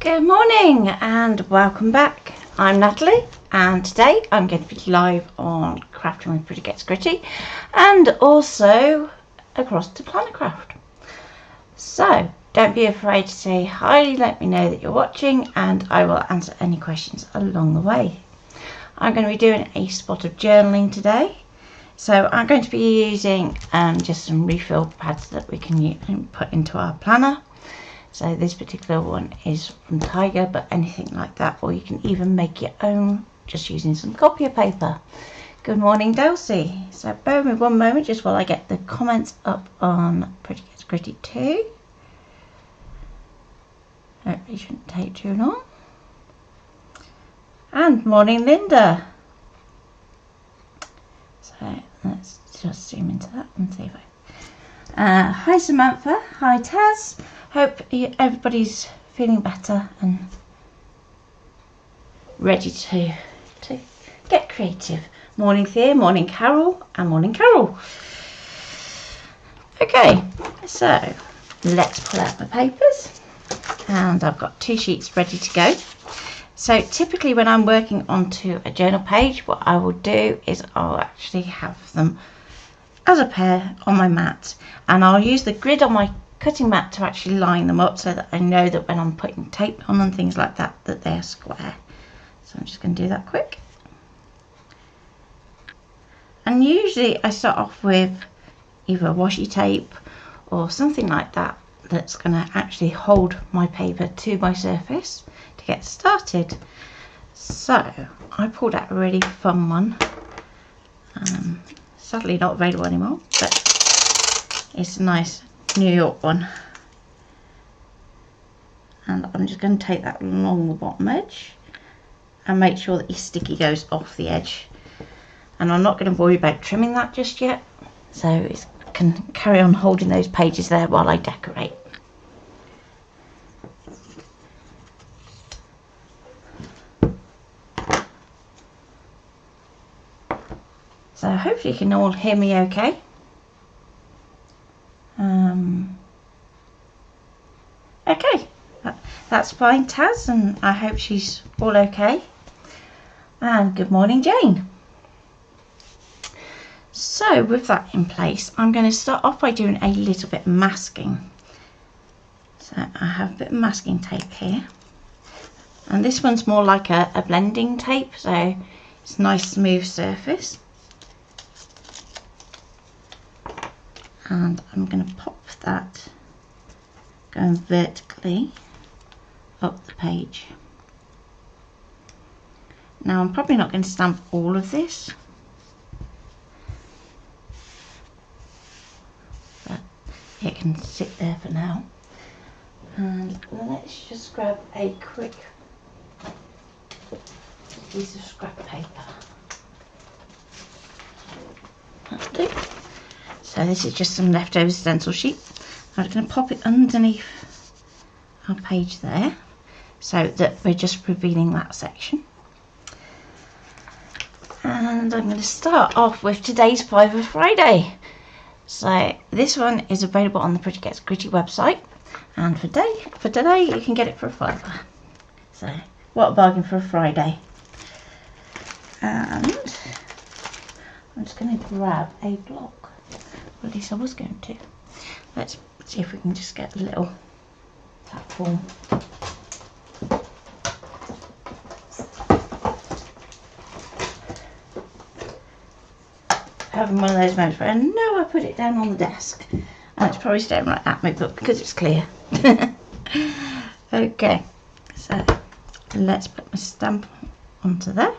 Good morning and welcome back. I'm Natalie and today I'm going to be live on Crafting with Pretty Gets Gritty and also across to Plannercraft. So don't be afraid to say hi, let me know that you're watching and I will answer any questions along the way. I'm going to be doing a spot of journaling today. So I'm going to be using just some refill pads that we can put into our planner. So this particular one is from Tiger, but anything like that, or you can even make your own just using some copier paper. Good morning, Delcy. So bear with me one moment just while I get the comments up on Pretty Gets Gritty too. Hopefully it shouldn't take too long. And morning, Linda. So let's just zoom into that and see if hi Samantha, hi Taz. Hope everybody's feeling better and ready to get creative. Morning Thea, morning Carol, and morning Carol. Okay, so let's pull out my papers, and I've got 2 sheets ready to go. So typically when I'm working onto a journal page, what I will do is I'll actually have them as a pair on my mat, and I'll use the grid on my cutting mat to actually line them up so that I know that when I'm putting tape on and things like that, that they're square. So I'm just going to do that quick. And usually I start off with either washi tape or something like that that's going to actually hold my paper to my surface to get started. So I pulled out a really fun one. Sadly not available anymore, but it's a nice New York one, and I'm just going to take that along the bottom edge and make sure that your sticky goes off the edge, and I'm not going to worry about trimming that just yet, so it can carry on holding those pages there while I decorate. So hopefully you can all hear me okay. Okay, that's fine, Taz, and I hope she's all okay. And good morning, Jane. So with that in place, I'm going to start off by doing a little bit of masking. So I have a bit of masking tape here, and this one's more like a blending tape, so it's a nice smooth surface. And I'm going to pop that going vertically up the page. Now I'm probably not going to stamp all of this, but it can sit there for now. And let's just grab a quick piece of scrap paper. That'll do. So this is just some leftover stencil sheet. I'm going to pop it underneath our page there so that we're just revealing that section. And I'm going to start off with today's Fiver Friday. So this one is available on the Pretty Gets Gritty website, and for today you can get it for a £5. So what a bargain for a Friday. And I'm just going to grab a block. Or at least I was going to. Let's see if we can just get a little platform. Having one of those moments where I know I put it down on the desk, and it's probably staring right at me, but because it's clear. Okay, so let's put my stamp onto there,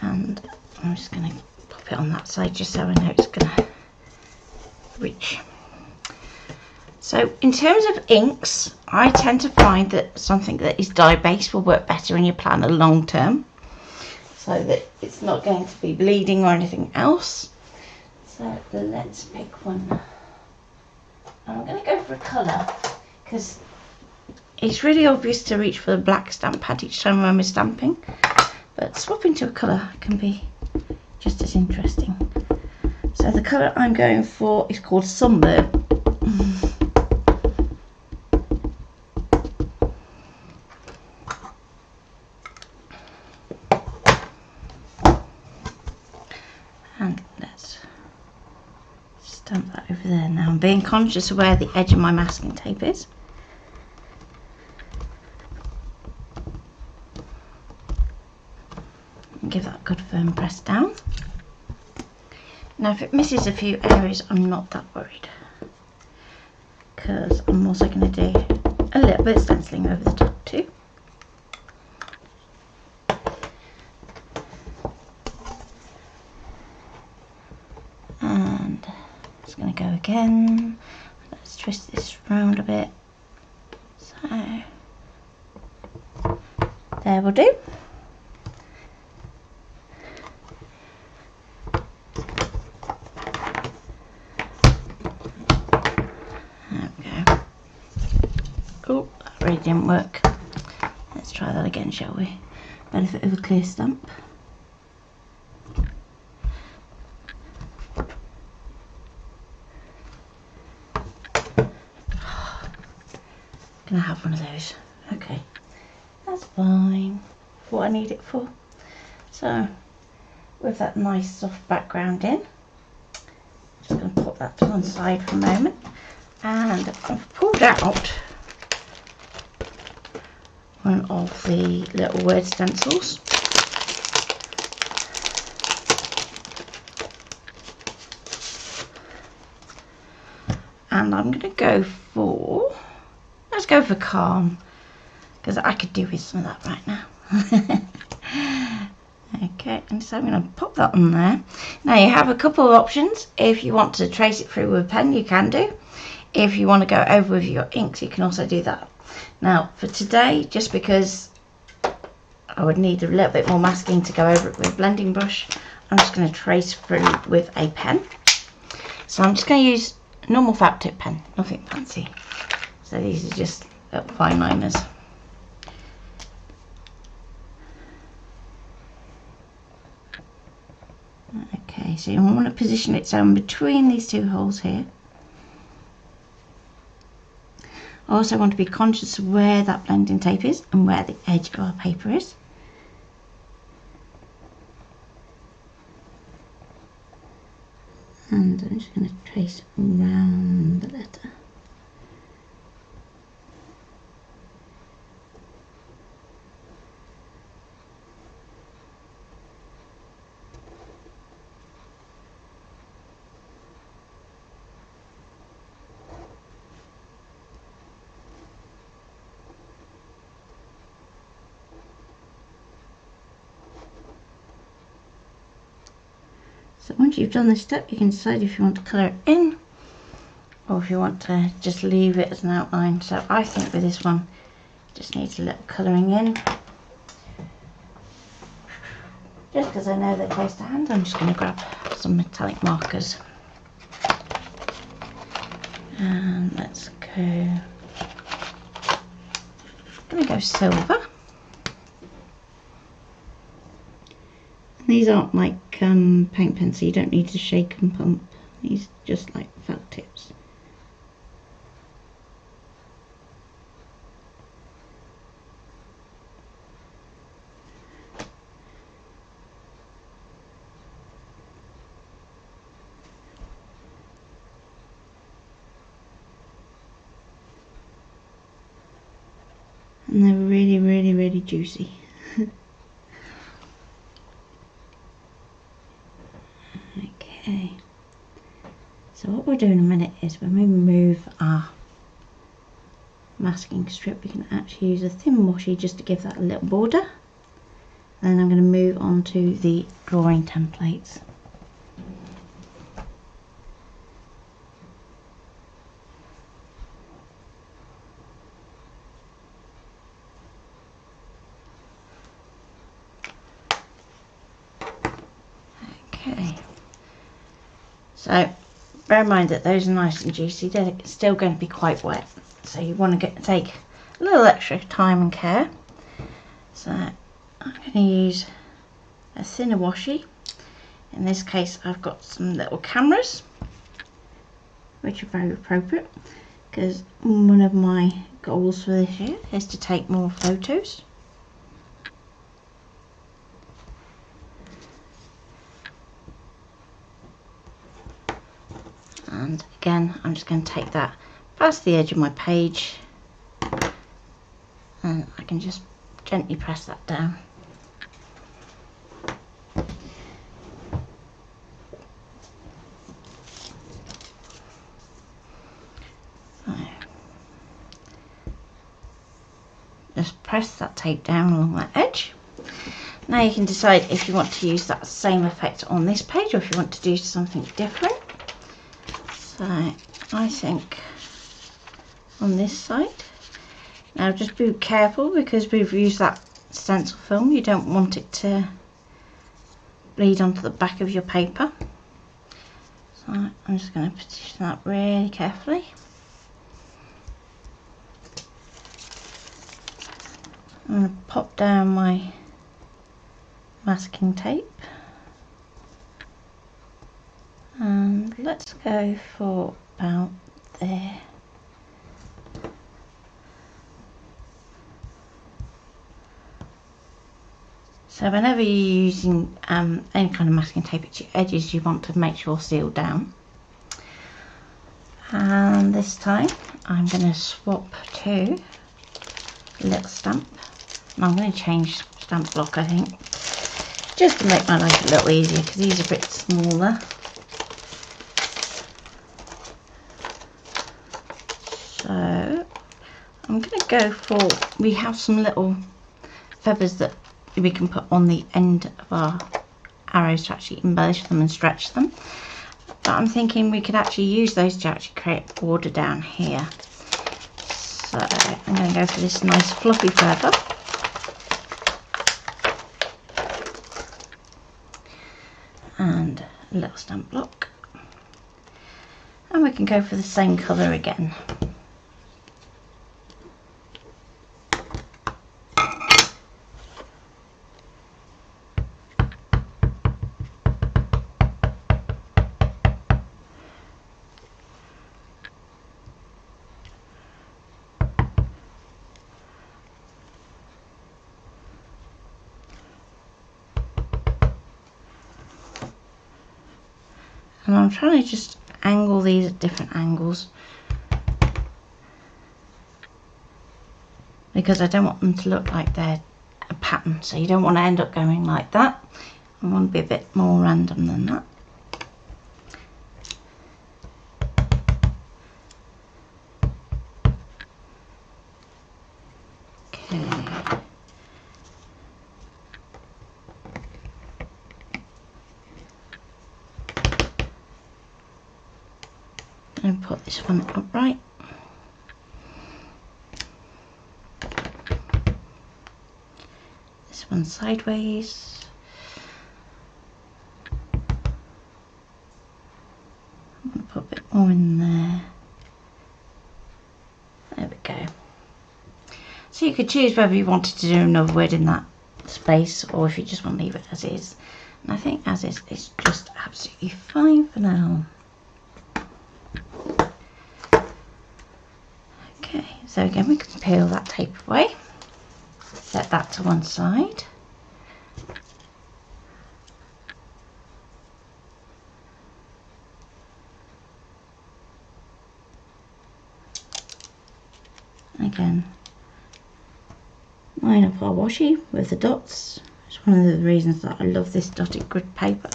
and I'm just going to pop it on that side just so I know it's going to reach. So in terms of inks, I tend to find that something that is dye based will work better in your planner long term, so that it's not going to be bleeding or anything else. So let's pick one. I'm going to go for a colour because it's really obvious to reach for the black stamp pad each time when we're stamping, but swapping to a colour can be just as interesting. So the colour I'm going for is called Sunburn. being conscious of where the edge of my masking tape is. And give that a good firm press down. Now if it misses a few areas, I'm not that worried, because I'm also going to do a little bit of stenciling over the top too. And it's going to go again. Let's twist this round a bit. So there will do. Oh, that really didn't work. Let's try that again, shall we? Benefit of a clear stamp. Can I have one of those? Okay, that's fine for what I need it for. So, with that nice soft background in, just going to put that to one side for a moment, and I've pulled out one of the little word stencils. And I'm going to go for, let's go for calm, because I could do with some of that right now. Okay, and so I'm going to pop that on there. Now you have a couple of options. If you want to trace it through with a pen, you can do. If you want to go over with your inks, you can also do that. Now for today, just because I would need a little bit more masking to go over it with a blending brush, I'm just going to trace through with a pen. So I'm just going to use a normal fat tip pen, nothing fancy. So these are just little fine liners. Okay, so you want to position it so I'm between these two holes here. I also want to be conscious of where that blending tape is and where the edge of our paper is. And I'm just going to trace around the letter. So once you've done this step, you can decide if you want to colour it in or if you want to just leave it as an outline. So I think with this one, it just needs a little colouring in. Just because I know they're close to hand, I'm just going to grab some metallic markers. And let's go, I'm going to go silver. These aren't like paint pens, so you don't need to shake and pump. These are just like felt tips. And they're really, really, really juicy. Okay, so what we'll do in a minute is when we remove our masking strip, we can actually use a thin washi just to give that a little border. And then I'm going to move on to the drawing templates. Okay. So bear in mind that those are nice and juicy, they're still going to be quite wet, so you want to take a little extra time and care. So I'm going to use a thinner washi. In this case I've got some little cameras, which are very appropriate because one of my goals for this year is to take more photos. And And again, I'm just going to take that past the edge of my page, and I can just gently press that down. Just press that tape down along that edge. Now you can decide if you want to use that same effect on this page or if you want to do something different. So I think on this side. Now just be careful because we've used that stencil film. You don't want it to bleed onto the back of your paper. So I'm just going to position that really carefully. I'm going to pop down my masking tape, and let's go for about there. So whenever you're using any kind of masking tape, it's your edges you want to make sure sealed down. And this time I'm going to swap to a little stamp. And I'm going to change stamp block, I think, just to make my life a little easier because these are a bit smaller. So I'm going to go for, we have some little feathers that we can put on the end of our arrows to actually embellish them and stretch them. But I'm thinking we could actually use those to actually create a border down here. So I'm going to go for this nice fluffy feather. And a little stamp block, and we can go for the same colour again. And I'm trying to just angle these at different angles because I don't want them to look like they're a pattern, so you don't want to end up going like that. I want to be a bit more random than that. Okay. And put this one upright. This one sideways. I'm going to put a bit more in there. There we go. So you could choose whether you wanted to do another word in that space or if you just want to leave it as is. And I think as is just absolutely fine for now. Okay, so again we can peel that tape away, set that to one side. Again, line up our washi with the dots. It's one of the reasons that I love this dotted grid paper,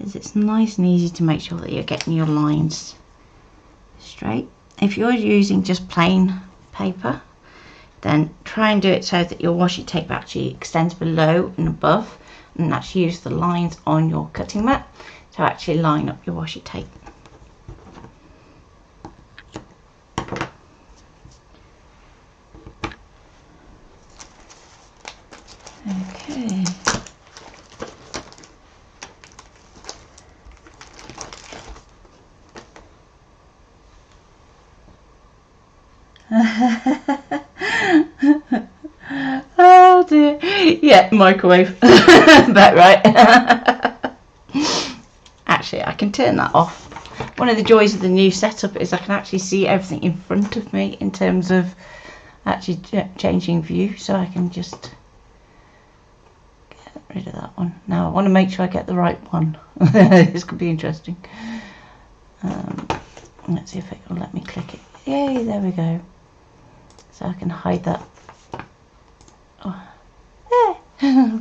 is it's nice and easy to make sure that you're getting your lines straight. If you're using just plain paper, then try and do it so that your washi tape actually extends below and above, and actually use the lines on your cutting mat to actually line up your washi tape. Okay. Oh dear. Yeah, microwave. About right. Actually, I can turn that off. One of the joys of the new setup is I can actually see everything in front of me in terms of actually changing view, so I can just get rid of that one. Now I want to make sure I get the right one. This could be interesting. Let's see if it will let me click it. Yay, there we go. So I can hide that. Oh. Yeah.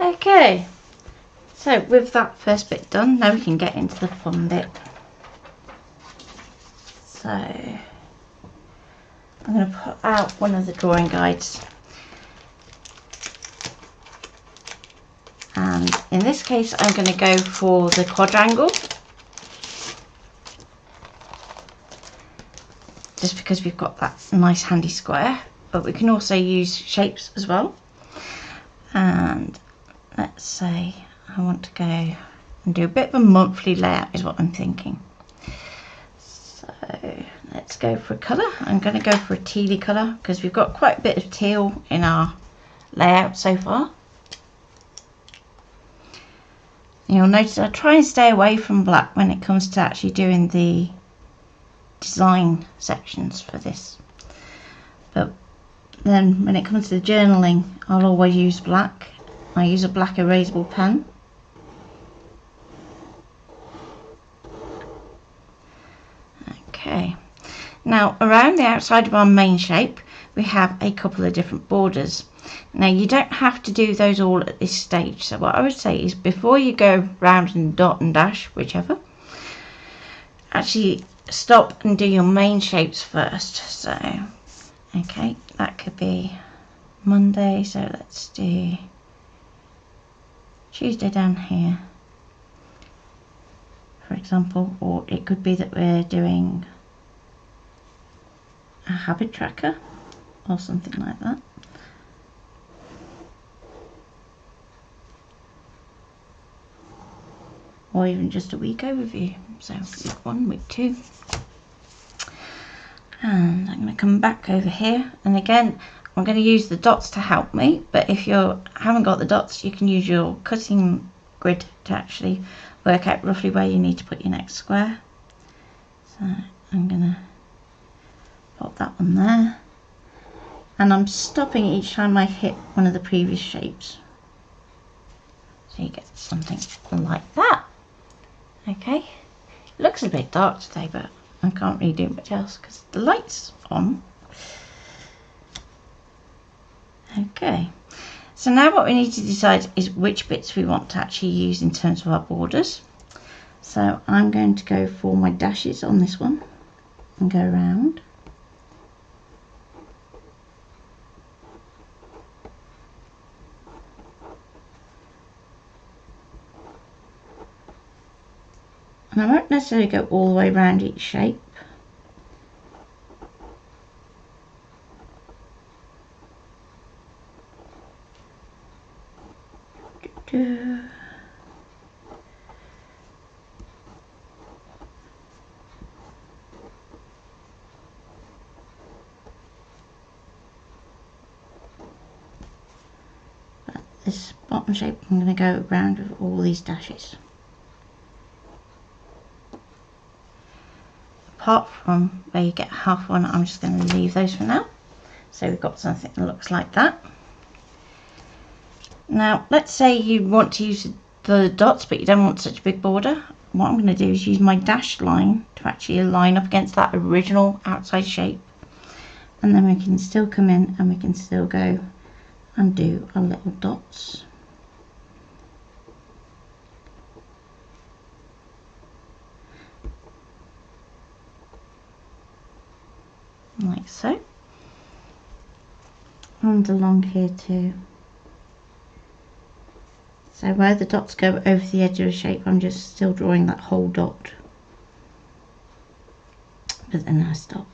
Okay, so with that first bit done, now we can get into the fun bit. So I'm going to put out one of the drawing guides, and in this case I'm going to go for the quadrangle, just because we've got that nice handy square, but we can also use shapes as well. And let's say I want to go and do a bit of a monthly layout is what I'm thinking. So let's go for a colour. I'm going to go for a tealy colour because we've got quite a bit of teal in our layout so far. You'll notice I try and stay away from black when it comes to actually doing the design sections for this. But then when it comes to the journaling, I'll always use black. I use a black erasable pen. Okay, now around the outside of our main shape we have a couple of different borders. Now you don't have to do those all at this stage, so what I would say is before you go round and dot and dash, whichever, actually stop and do your main shapes first. So okay, that could be Monday, so let's do Tuesday down here, for example, or it could be that we're doing a habit tracker or something like that. Or even just a week overview, so week 1, week 2. And I'm going to come back over here, and again I'm going to use the dots to help me, but if you haven't got the dots you can use your cutting grid to actually work out roughly where you need to put your next square. So I'm going to pop that one there, and I'm stopping each time I hit one of the previous shapes, so you get something like that. Okay, it looks a bit dark today, but I can't really do much else because the light's on. Okay, so now what we need to decide is which bits we want to actually use in terms of our borders. So I'm going to go for my dashes on this one and go around. And I won't necessarily go all the way around each shape. But this bottom shape I'm going to go around with all these dashes. Apart from where you get half one, I'm just going to leave those for now. So we've got something that looks like that. Now let's say you want to use the dots but you don't want such a big border. What I'm going to do is use my dashed line to actually line up against that original outside shape, and then we can still come in and we can still go and do our little dots. Like so, and along here too. So where the dots go over the edge of a shape, I'm just still drawing that whole dot, but then I stop.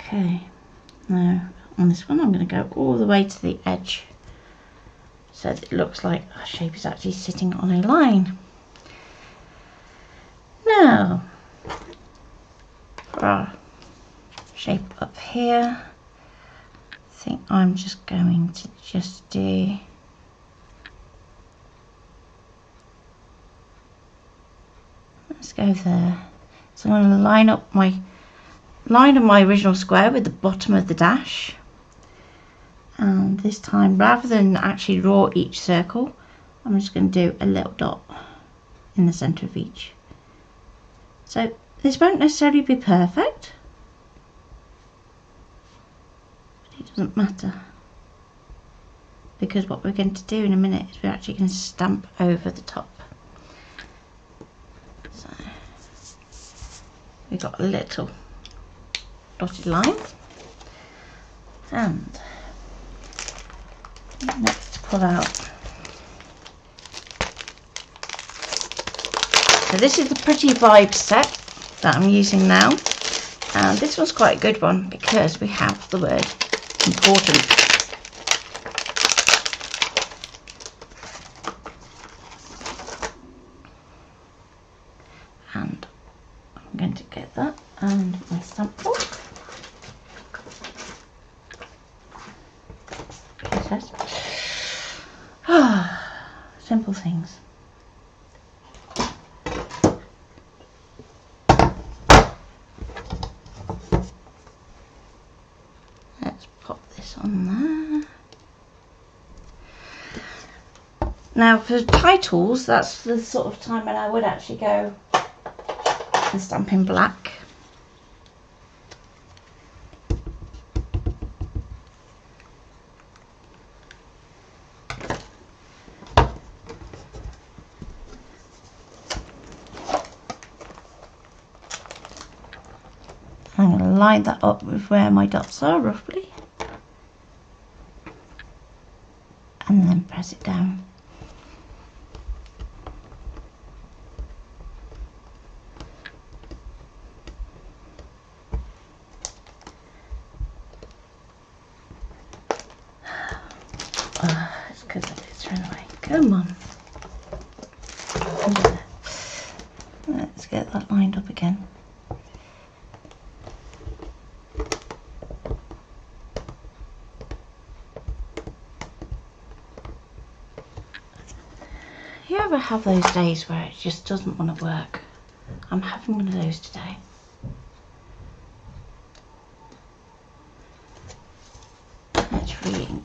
Okay, now on this one I'm going to go all the way to the edge so that it looks like our shape is actually sitting on a line. Now for our shape up here, I think I'm just going to just do let's go there. So I'm going to line up my line of my original square with the bottom of the dash, and And this time, rather than actually draw each circle, I'm just going to do a little dot in the centre of each. So this won't necessarily be perfect, but it doesn't matter, because what we're going to do in a minute is we're actually going to stamp over the top. So we've got a little dotted line, and let's pull out. So this is the Pretty Vibes set that I'm using now, and this one's quite a good one because we have the word important. And I'm going to get that and my stamp book. Simple things. Let's pop this on there. Now for titles, that's the sort of time when I would actually go and stamp in black. I'm going to line that up with where my dots are roughly, and then press it down. It's because I did throw it away. Come on. Let's get that lined up again. You ever have those days where it just doesn't want to work? I'm having one of those today. Let's re-ink.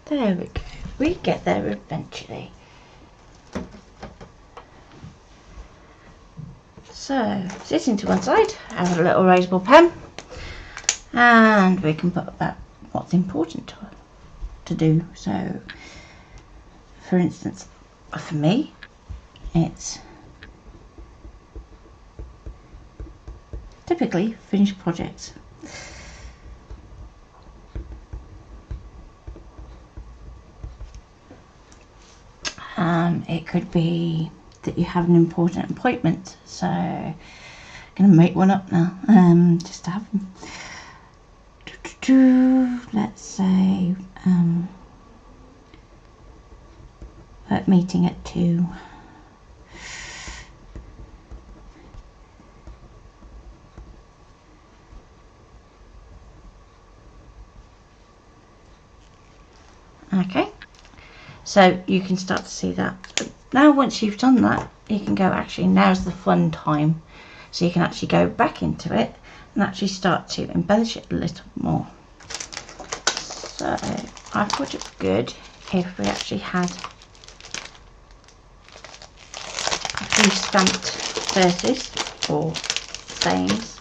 There we go. We get there eventually. So, sitting to one side, I have a little erasable pen, and we can put about what's important to do. So, for instance, for me, it's typically finished projects. It could be that you have an important appointment, so I'm going to make one up now, just to have them. Let's say work meeting at 2. Okay. So you can start to see that. But now once you've done that, you can go, actually now's the fun time. So you can actually go back into it and actually start to embellish it a little more. So I thought it good if we actually had a few stamped verses or sayings.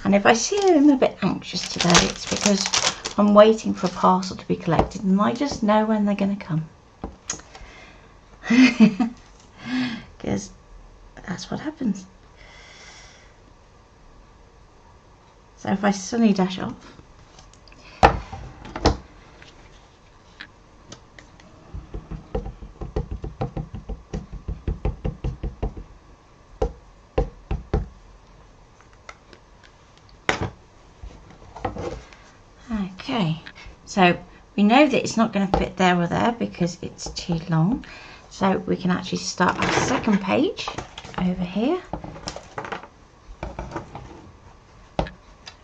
And if I see I'm a bit anxious today, it's because I'm waiting for a parcel to be collected and I just know when they're going to come. Because that's what happens. So if I suddenly dash off, Okay, so we know that it's not going to fit there or there because it's too long. So we can actually start our second page over here.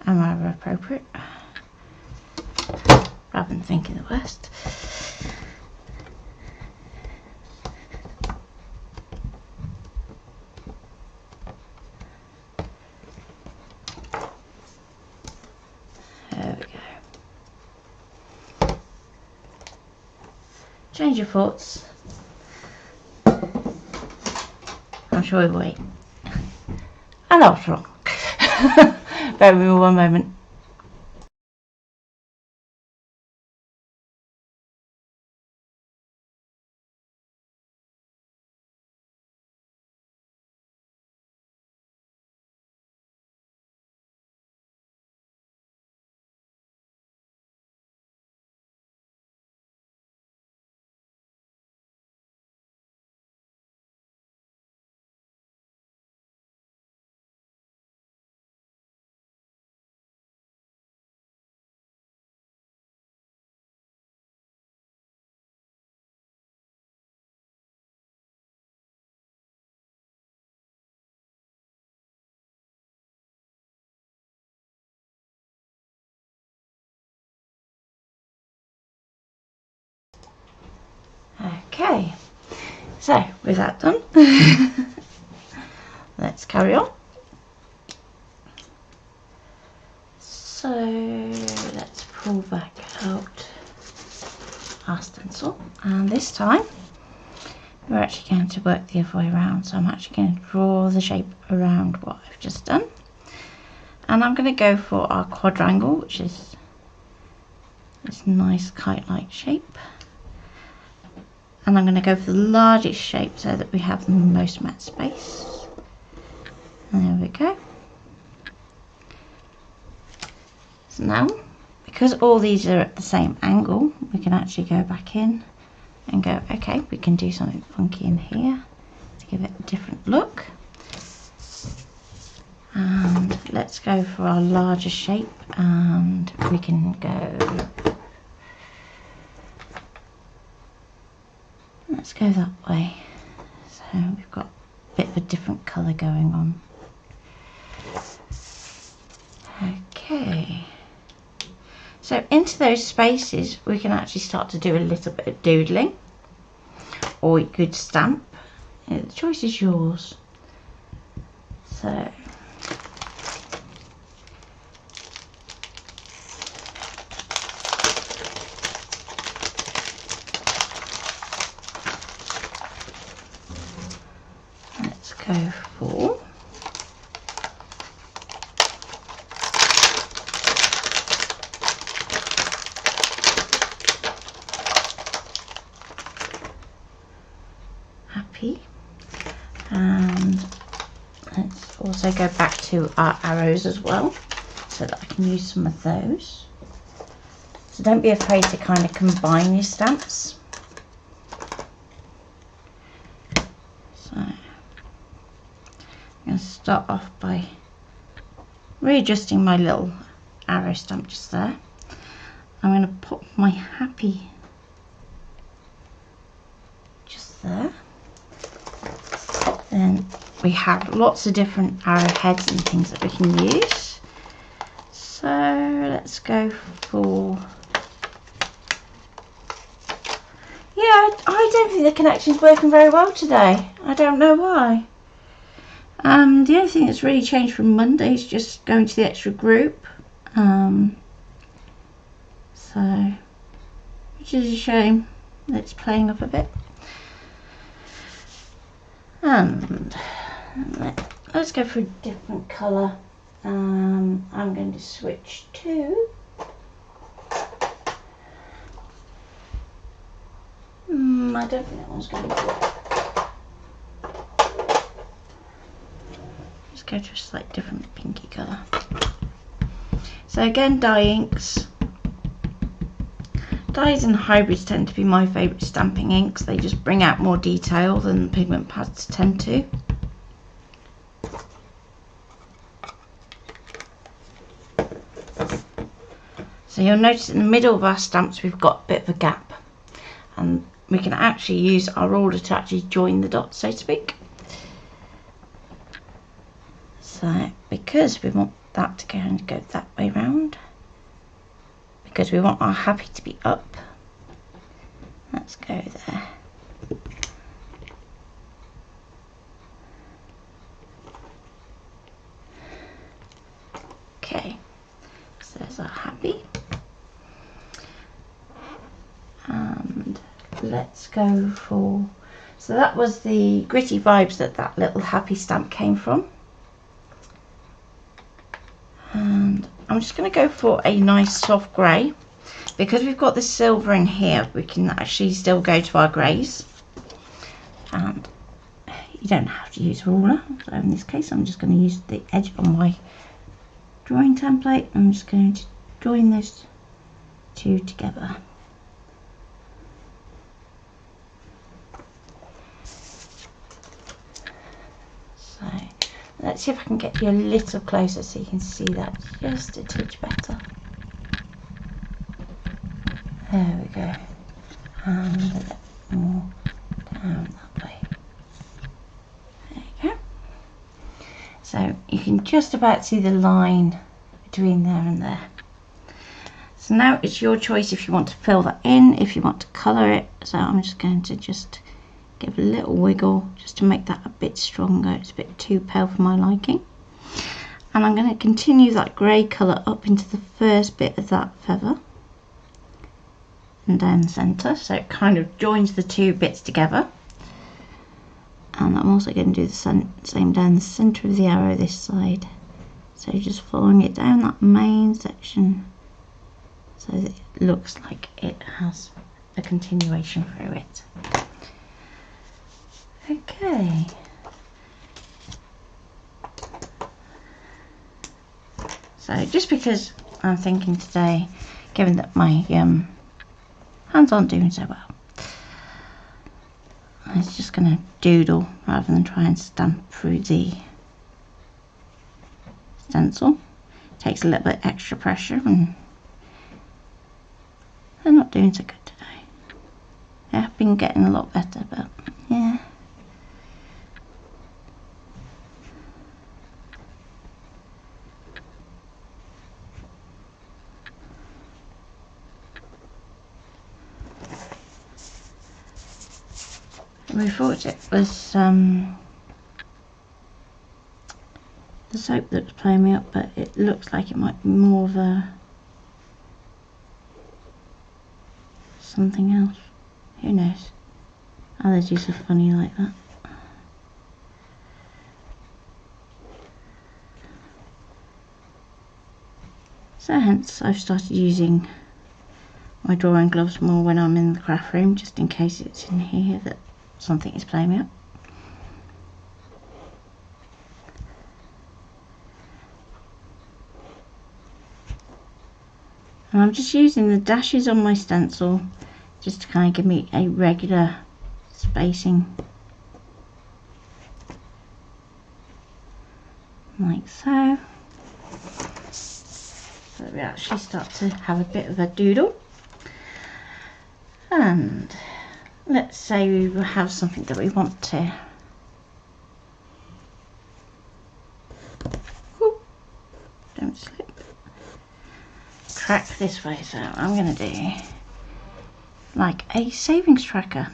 And rather appropriate, rather than thinking the worst. There we go. Change your thoughts. I'm sure we'll wait. And I was wrong. Bear with me 1 moment. Okay, so with that done, let's carry on. So let's pull back out our stencil, and this time we're actually going to work the other way around. So I'm actually going to draw the shape around what I've just done, and I'm going to go for our quadrangle, which is this nice kite-like shape. And I'm going to go for the largest shape so that we have the most mat space. And there we go. So now, because all these are at the same angle, we can actually go back in and go, okay, we can do something funky in here to give it a different look. And let's go for our larger shape, and we can go, let's go that way. So we've got a bit of a different colour going on. Okay. So into those spaces we can actually start to do a little bit of doodling, or you could stamp. The choice is yours. So let's go for happy, and let's also go back to our arrows as well so that I can use some of those. So don't be afraid to kind of combine your stamps. So I'm going to start off by readjusting my little arrow stamp just there. I'm going to pop my happy just there. Then we have lots of different arrowheads and things that we can use. So let's go for, yeah, I don't think the connection's working very well today. I don't know why. The only thing that's really changed from Monday is just going to the extra group. So, which is a shame. It's playing up a bit. And let's go for a different colour. I'm going to switch to I don't think that one's going to work. Let's go to a slightly different pinky colour. So again, dye inks. Dyes and hybrids tend to be my favourite stamping inks. They just bring out more detail than pigment pads tend to. So So you'll notice in the middle of our stamps we've got a bit of a gap, and we can actually use our ruler to actually join the dots, so to speak. So because we want that to kind of go that way round, because we want our happy to be up, let's go there. Okay, so there's our happy. And let's go for, so that was the gritty vibes that little happy stamp came from. And I'm just going to go for a nice soft grey. Because we've got the silver in here, we can actually still go to our greys. And you don't have to use a ruler. So in this case, I'm just going to use the edge on my drawing template. I'm just going to join those two together. So let's see if I can get you a little closer so you can see that just a touch better. There we go. And a bit more down that way. There you go. So you can just about see the line between there and there. So now it's your choice if you want to fill that in, if you want to colour it. So I'm just going to just give a little wiggle just to make that a bit stronger. It's a bit too pale for my liking. And I'm going to continue that grey colour up into the first bit of that feather and down the centre, so it kind of joins the two bits together. And I'm also going to do the same down the centre of the arrow this side, so just following it down that main section so that it looks like it has a continuation through it. Okay, so just because I'm thinking today, given that my hands aren't doing so well, I was just going to doodle rather than try and stamp through the stencil. It takes a little bit extra pressure and they're not doing so good today. They have been getting a lot better, but yeah. We thought it was the soap that was playing me up, but it looks like it might be more of a something else. Who knows? Allergies are funny like that. So hence I've started using my drawing gloves more when I'm in the craft room, just in case it's in here that something is playing me up. And I'm just using the dashes on my stencil just to kind of give me a regular spacing, like so. So that we actually start to have a bit of a doodle. And let's say we have something that we want to don't slip, crack this way. So I'm going to do like a savings tracker.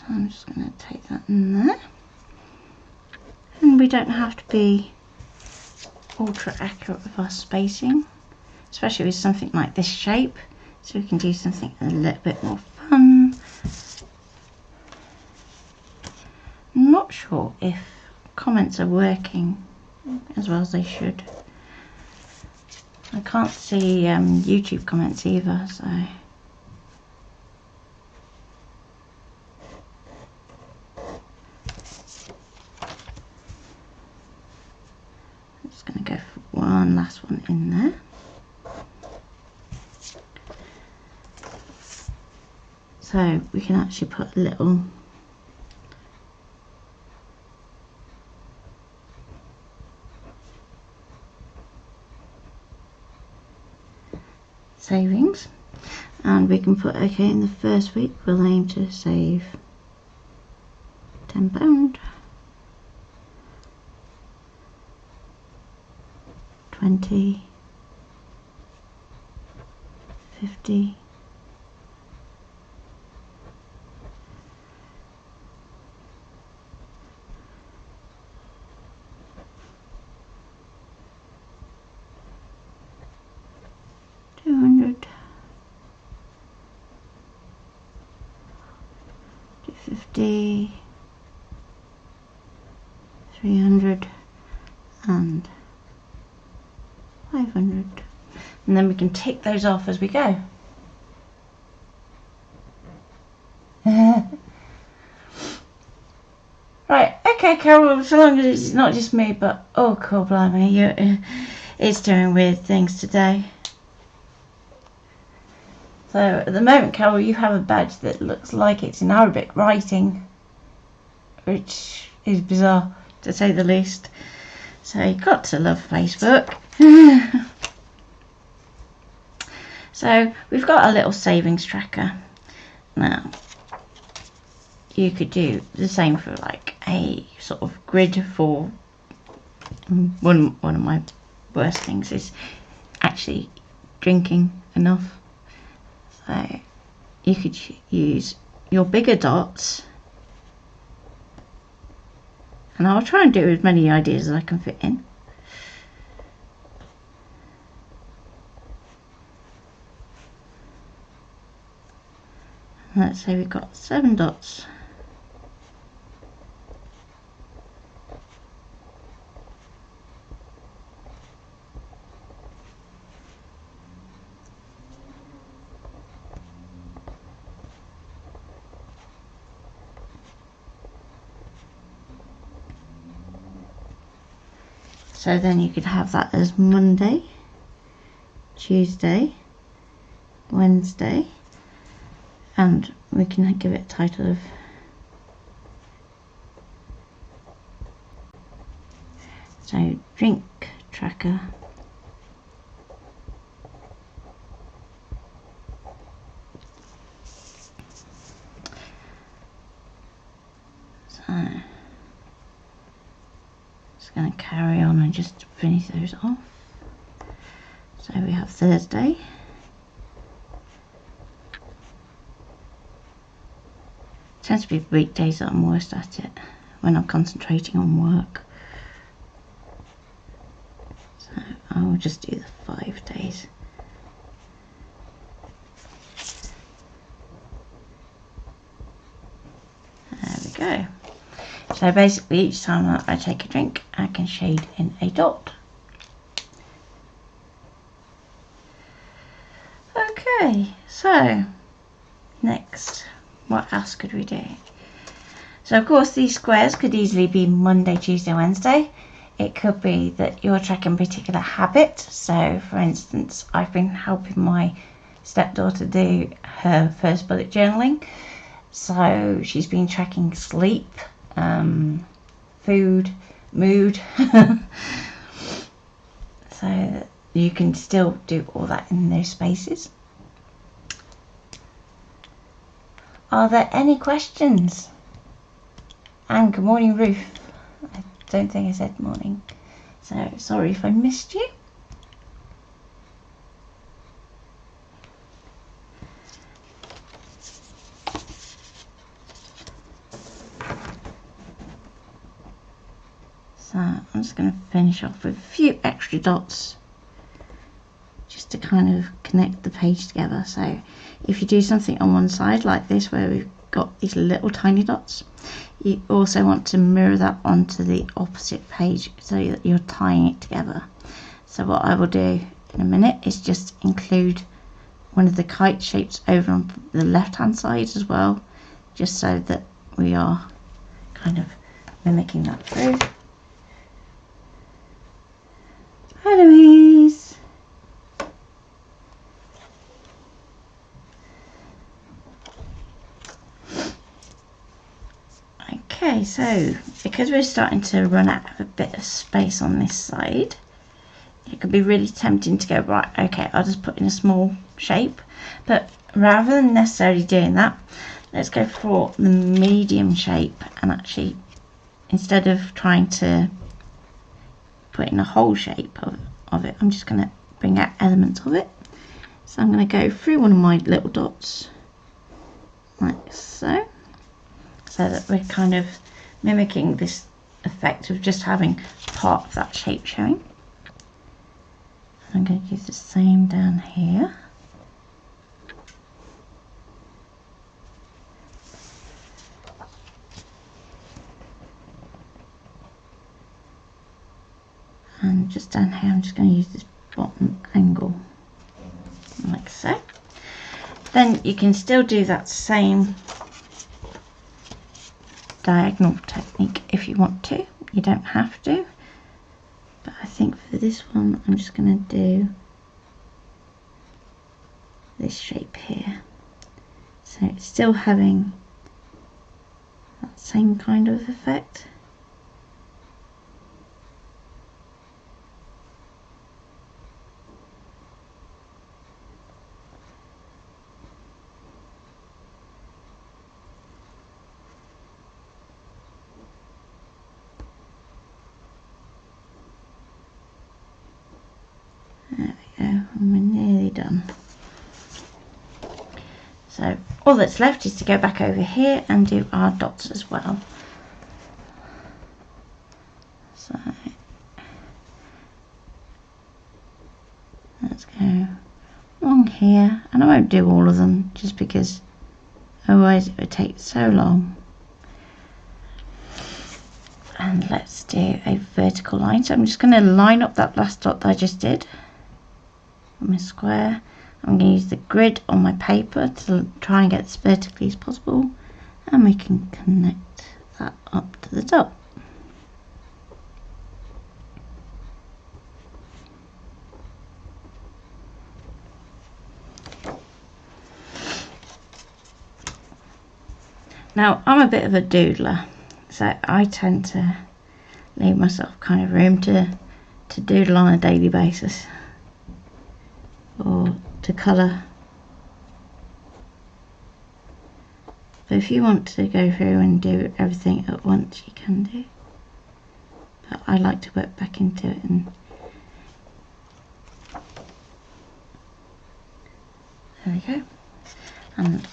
I'm just going to take that in there, and we don't have to be ultra accurate with our spacing, especially with something like this shape, so we can do something a little bit more fun. I'm not sure if comments are working as well as they should. I can't see YouTube comments either, so Just going to go for one last one in there. So we can actually put a little savings, and we can put, okay, in the first week we'll aim to save £10, 20, 50, 200, 250, 300 and 500, and then we can tick those off as we go. Right, okay Carol, so long as it's not just me, but oh cool, blimey, it's doing weird things today. So at the moment, Carol, you have a badge that looks like it's in Arabic writing, which is bizarre to say the least. So you've got to love Facebook. So we've got a little savings tracker. Now you could do the same for like a sort of grid for one of my worst things is actually drinking enough. So you could use your bigger dots, and I'll try and do as many ideas as I can fit in. Let's say we've got 7 dots. So then you could have that as Monday, Tuesday, Wednesday, and we can give it a title of drink tracker. So going to carry on and just finish those off. So we have Thursday, tends to be weekdays that I'm worst at it, when I'm concentrating on work. So I will just do the 5 days. There we go. So basically each time that I take a drink, I can shade in a dot. Okay, so next, what else could we do? So of course these squares could easily be Monday, Tuesday, Wednesday. It could be that you're tracking a particular habit. So for instance, I've been helping my stepdaughter do her first bullet journaling. So she's been tracking sleep, food, mood, so that you can still do all that in those spaces. Are there any questions? And good morning, Ruth. I don't think I said morning, so sorry if I missed you. So I'm just going to finish off with a few extra dots just to kind of connect the page together. So if you do something on one side like this where we've got these little tiny dots, you also want to mirror that onto the opposite page so that you're tying it together. So what I will do in a minute is just include one of the kite shapes over on the left hand side as well, just so that we are kind of mimicking that through. so because we're starting to run out of a bit of space on this side, it could be really tempting to go, right, okay, I'll just put in a small shape. But rather than necessarily doing that, let's go for the medium shape, and actually, instead of trying to put in a whole shape of it, I'm just going to bring out elements of it. So I'm going to go through one of my little dots like so, so that we're kind of mimicking this effect of just having part of that shape showing. I'm going to use the same down here. And just down here I'm just going to use this bottom angle like so. Then you can still do that same diagonal technique if you want to. You don't have to, but I think for this one I'm just going to do this shape here, so it's still having that same kind of effect. There we go, and we're nearly done. So all that's left is to go back over here and do our dots as well. So let's go along here, and I won't do all of them just because otherwise it would take so long. And let's do a vertical line. So I'm just going to line up that last dot that I just did on my square. I'm going to use the grid on my paper to try and get as vertically as possible, and we can connect that up to the top. Now I'm a bit of a doodler, so I tend to leave myself kind of room to doodle on a daily basis, or to colour. But if you want to go through and do everything at once, you can do. But I like to work back into it, and there we go. And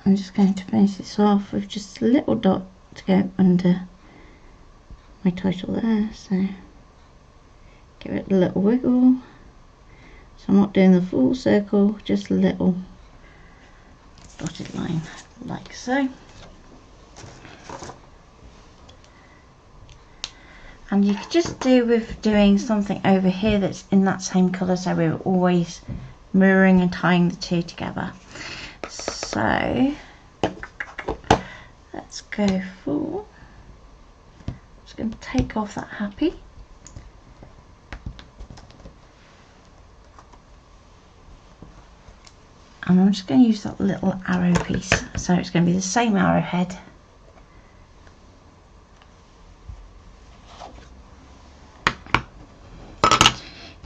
I'm just going to finish this off with just a little dot to go under my title there, so give it a little wiggle. So I'm not doing the full circle, just a little dotted line like so. And you could just do with doing something over here that's in that same colour, so we're always mirroring and tying the two together. So let's go for, I'm just going to take off that happy. And I'm just going to use that little arrow piece, so it's going to be the same arrowhead.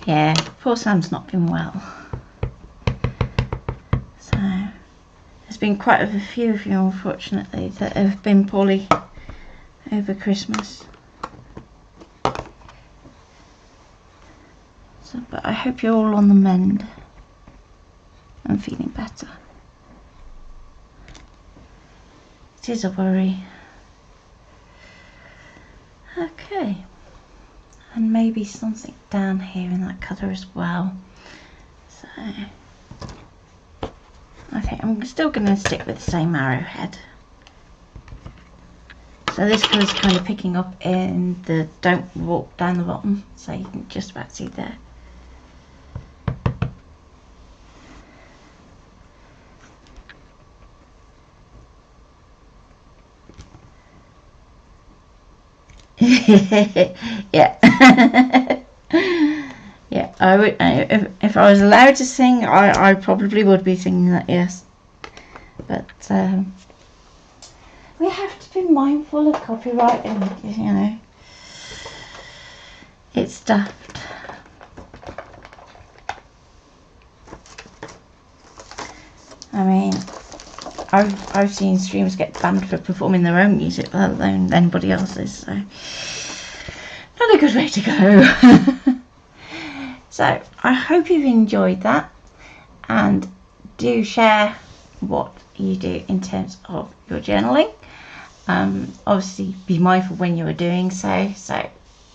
Yeah, poor Sam's not been well. So there's been quite a few of you, unfortunately, that have been poorly over Christmas. So, but I hope you're all on the mend and feeling better. It is a worry. Okay, and maybe something down here in that colour as well. So I think I'm still going to stick with the same arrowhead. So this colour's kind of picking up in the don't walk down the bottom, so you can just about see there. Yeah. Yeah, I would, if I was allowed to sing, I probably would be singing that, yes. But we have to be mindful of copyright and, you know, it's stuffed. I mean, I've seen streamers get banned for performing their own music, let alone anybody else's, so not a good way to go. So I hope you've enjoyed that, and do share what you do in terms of your journaling. Obviously be mindful when you are doing so. So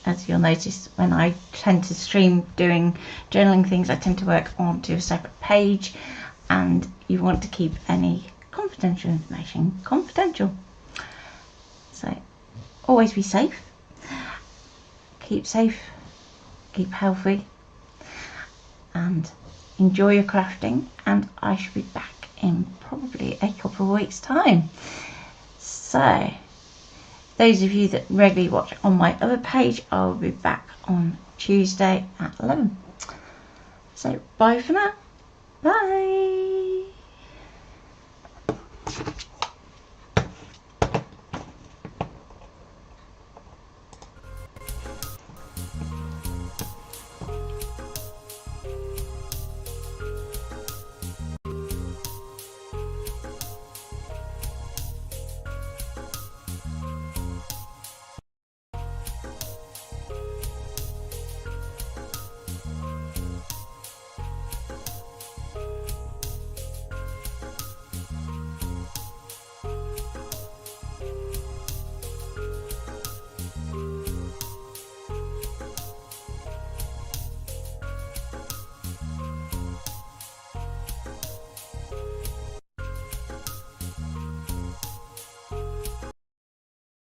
as you'll notice, when I tend to stream doing journaling things, I tend to work onto a separate page, and you want to keep any confidential information confidential. So always be safe, keep healthy, and enjoy your crafting, and I shall be back in probably a couple of weeks' time. So those of you that regularly watch on my other page, I'll be back on Tuesday at 11. So bye for now. Bye.